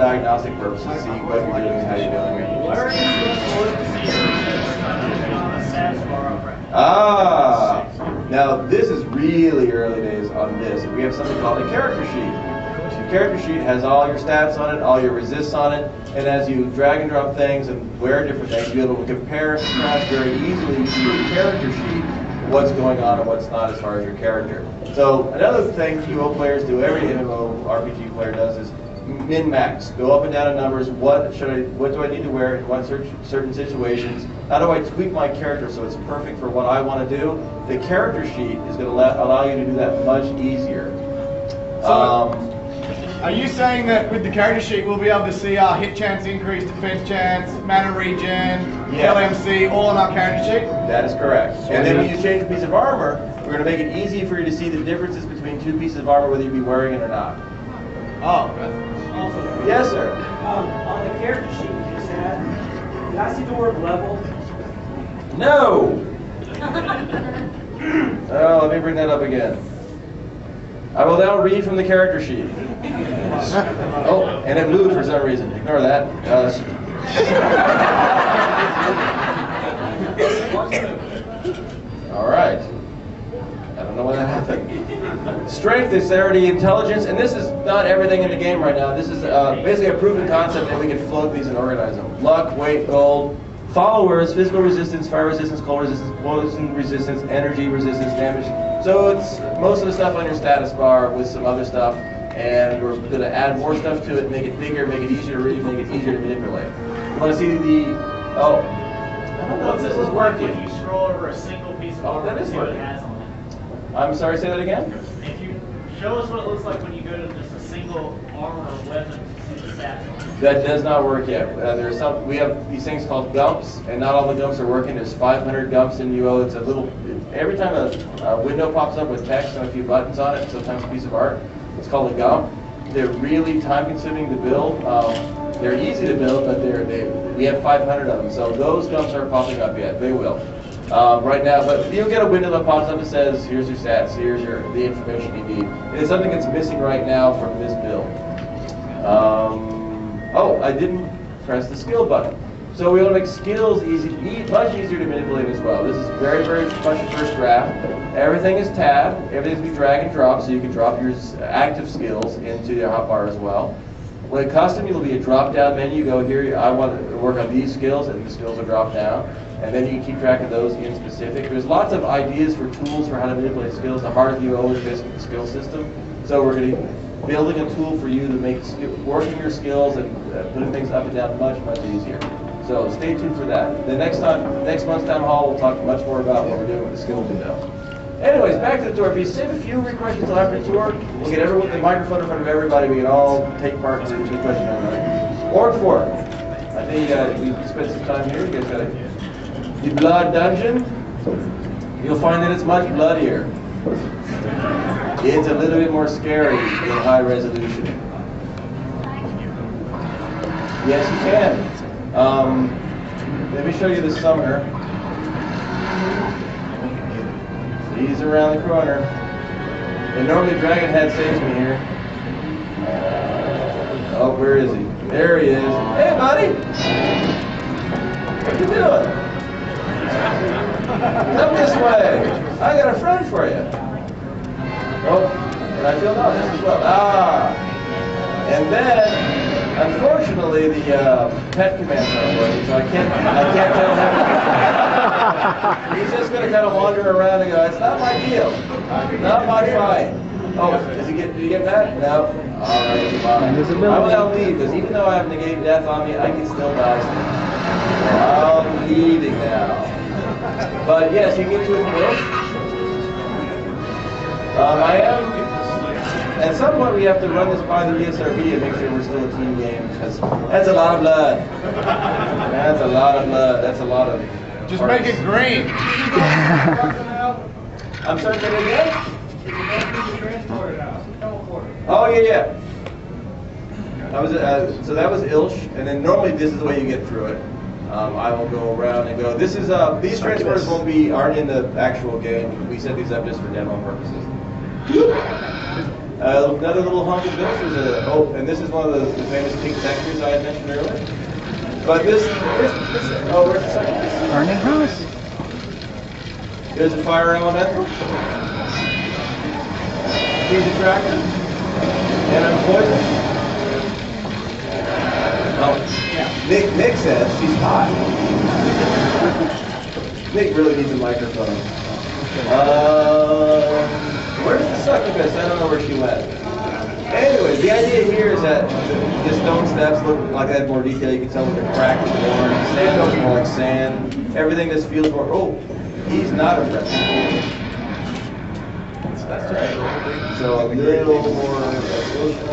diagnostic purposes, see what you're doing, how you're doing. Ah, now this is really early days on this. We have something called a character sheet. Your character sheet has all your stats on it, all your resists on it, and as you drag and drop things and wear different things, you'll be able to compare and contrast very easily to your character sheet what's going on and what's not as far as your character. So another thing UO players do, every MMO RPG player does, is min-max. Go up and down in numbers. What do I need to wear in what certain situations? How do I tweak my character so it's perfect for what I want to do? The character sheet is going to allow you to do that much easier. Are you saying that with the character sheet we'll be able to see our hit chance increase, defense chance, mana regen, LMC, all on our character sheet? That is correct. And then when you change a piece of armor, we're going to make it easy for you to see the differences between two pieces of armor, whether you be wearing it or not. Oh, Also, yes, sir. On the character sheet you just had, did I see the word level? No! Oh, let me bring that up again. I will now read from the character sheet. Oh, and it moved for some reason. Ignore that. All right. I don't know when that happened. Strength, dexterity, intelligence, and this is not everything in the game right now. This is basically a proven concept that we can float these and organize them. Luck, weight, gold, followers, physical resistance, fire resistance, cold resistance, poison resistance, energy resistance, damage. So it's most of the stuff on your status bar with some other stuff, and we're going to add more stuff to it, make it bigger, make it easier to read, make it easier to manipulate. You want to see the, oh, I don't know if this is working. When you scroll over a single piece of armor, that is see what it working. has on it. I'm sorry, say that again? If you show us what it looks like when you go to just a single armor or weapon, see the stats on it. That does not work yet. There's some. We have these things called gumps, and not all the gumps are working. There's 500 gumps in UO. It's a little. Every time a window pops up with text and a few buttons on it, sometimes a piece of art, it's called a gump. They're really time-consuming to build. They're easy to build, but we have 500 of them. So those gumps aren't popping up yet. They will. Right now, but you'll get a window that pops up that says, here's your stats, here's the information you need. It's something that's missing right now from this build. Oh, I didn't press the skill button. So we want to make skills much easier to manipulate as well. This is very, very much your first draft. Everything is tabbed. Everything's be drag and drop, so you can drop your active skills into your hotbar as well. When custom, it'll be a drop-down menu. Go here, I want to work on these skills, and the skills will drop down. And then you can keep track of those in specific. There's lots of ideas for tools for how to manipulate skills. The heart of UO is basically the skill system. So we're going to be building a tool for you to make working your skills and putting things up and down much, much easier. So stay tuned for that. The next month's town hall, we'll talk much more about what we're doing with the skills window. Anyways, back to the tour. If you save a few questions until after the tour, we'll get everyone the microphone in front of everybody. We can all take part in the question on that. Org 4. I think we spent some time here. You guys got the blood dungeon. You'll find that it's much bloodier. It's a little bit more scary in high resolution. Yes, you can. Let me show you the summoner. He's around the corner. And normally Dragon Head saves me here. Oh, where is he? There he is. Hey, buddy! What you doing? Come this way. I got a friend for you. Oh, and I feel this as well. Ah! And then, unfortunately, the pet commands aren't working, so I can't tell him. He's just going to kind of wander around and go, it's not my deal. Not my fight. Oh, did he get that? No. All right, fine. I will now leave, because even though I have negated death on me, I can still die. So I'm leaving now. But yes, you can get to it first. I am. At some point, we have to run this by the ESRB and make sure we're still a team game, because that's a lot of blood. That's a lot of blood. That's a lot of. Just make it green. I'm sorry, say that again? Oh, yeah. That was, so that was Ilsh, and then normally this is the way you get through it. I will go around and go. This is these transporters aren't in the actual game. We set these up just for demo purposes. Another little hunk of this is and this is one of the famous pink textures I had mentioned earlier. But where's the second? Burning house. There's a fire elemental. He's a tracker. And I'm poisoned. Oh, Nick says she's hot. Nick really needs a microphone. Where's the succubus? I don't know where she went. Anyway, the idea here is that the stone steps look like they have more detail. You can tell they're cracked and worn. Sand looks more like sand. Everything just feels more. Oh, he's not a wrestler. That's right. So a little more evolution.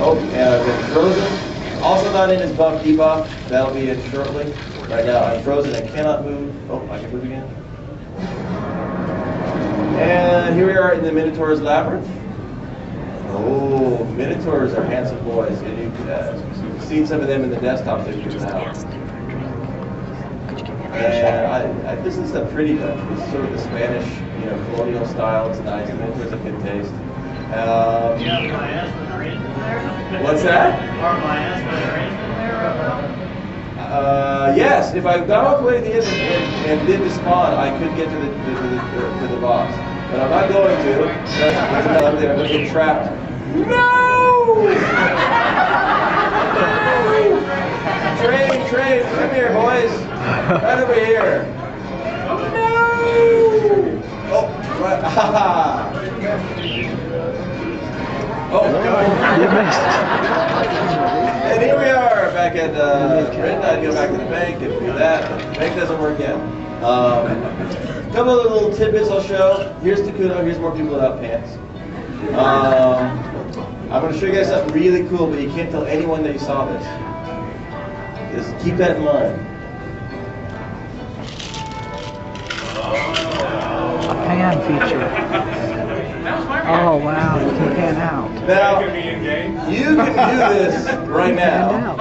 Oh, and I've been frozen. Also not in his buff debuff. That'll be in shortly. Right now I'm frozen and cannot move. Oh, I can move again. And here we are in the Minotaur's Labyrinth. Oh, Minotaurs are handsome boys. And you've seen some of them in the desktop that you've out. And this is a pretty touch. This is sort of the Spanish, colonial style. It's nice. The Minotaurs have good taste. What's that? Yes, if I got all the way to the end and did the spawn, I could get to the boss. But I'm not going to. That's another thing. I'm going to get trapped. No! Train, come here, boys. Right over here. No! Oh, right. Ha. Oh, you missed. And here we are back at Britain. I'd go back to the bank and do that. But the bank doesn't work yet. A couple of little tidbits I'll show. Here's Takuno. Here's more people without pants. I'm going to show you guys something really cool, but you can't tell anyone that you saw this. Just keep that in mind. A pan feature. Oh wow, you can pan out. Now, you can do this right now.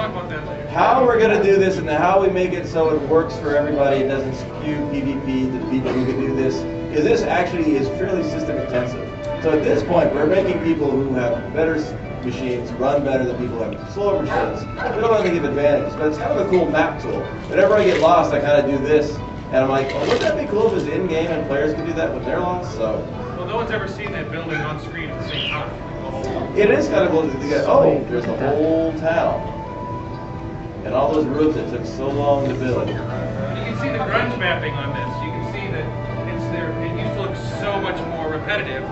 How we're going to do this and how we make it so it works for everybody, it doesn't skew PvP to the people who can do this, is this actually is fairly system intensive. So at this point, we're making people who have better machines run better than people who have slower machines. We don't want to give advantages, but it's kind of a cool map tool. Whenever I get lost, I kind of do this, and I'm like, oh, wouldn't that be cool if it was in-game and players could do that when they're lost? So. Well, no one's ever seen that building on screen at the same time. It is kind of cool to get, oh, there's the whole town. And all those roofs that took so long to build. You can see the grunge mapping on this. You can see that it used to look so much more repetitive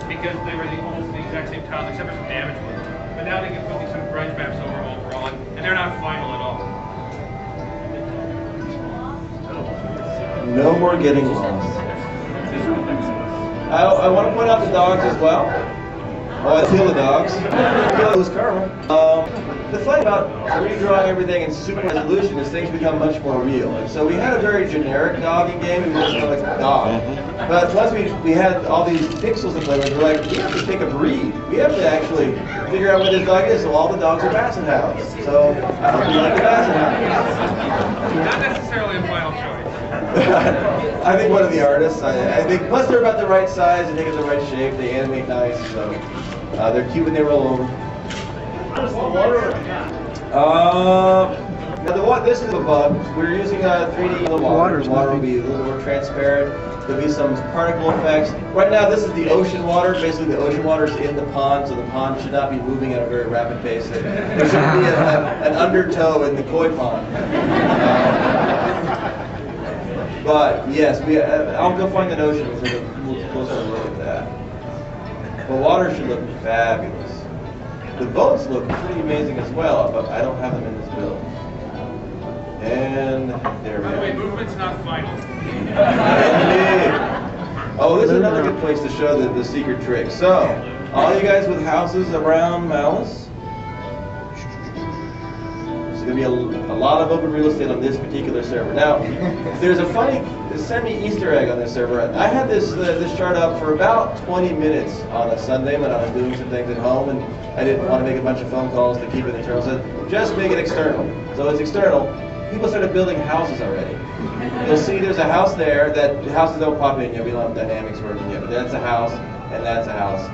because they were almost the exact same tiles except for some damage with them. But now they can put these sort of grunge maps over them overall, and they're not final at all. No more getting lost. I want to point out the dogs as well. Oh, I kill the dogs. Kill those karma. The thing about redrawing everything in super resolution is things become much more real. And so we had a very generic dogging game, and we just like a dog. But once we had all these pixels to play with, we're like, we have to pick a breed. We have to actually figure out what this dog is. So all the dogs are Basset Hounds. So I hope you like the Basset Hounds. Not necessarily a final choice. I think one of the artists. I think plus they're about the right size and they get the right shape. They animate nice, so they're cute when they roll over. Now this is a bug. We're using 3D water. The water will be a little more transparent. There'll be some particle effects. Right now, this is the ocean water. Basically, the ocean water is in the pond, so the pond should not be moving at a very rapid pace. There shouldn't be an undertow in the koi pond. But yes, I'll go find an ocean and take a closer look at that. The water should look fabulous. The boats look pretty amazing as well, but I don't have them in this build. And there we go. By the way, movement's not final. Oh, this is another good place to show the secret trick. So, all you guys with houses around Malice, there's going to be a lot of open real estate on this particular server. Now, there's a funny semi-Easter egg on this server. I had this chart up for about 20 minutes on a Sunday when I was doing some things at home, and I didn't want to make a bunch of phone calls to keep it internal. So just make it external. So it's external. People started building houses already. You'll see there's a house there that the houses don't pop in yet. We don't have dynamics working yet, but that's a house and that's a house.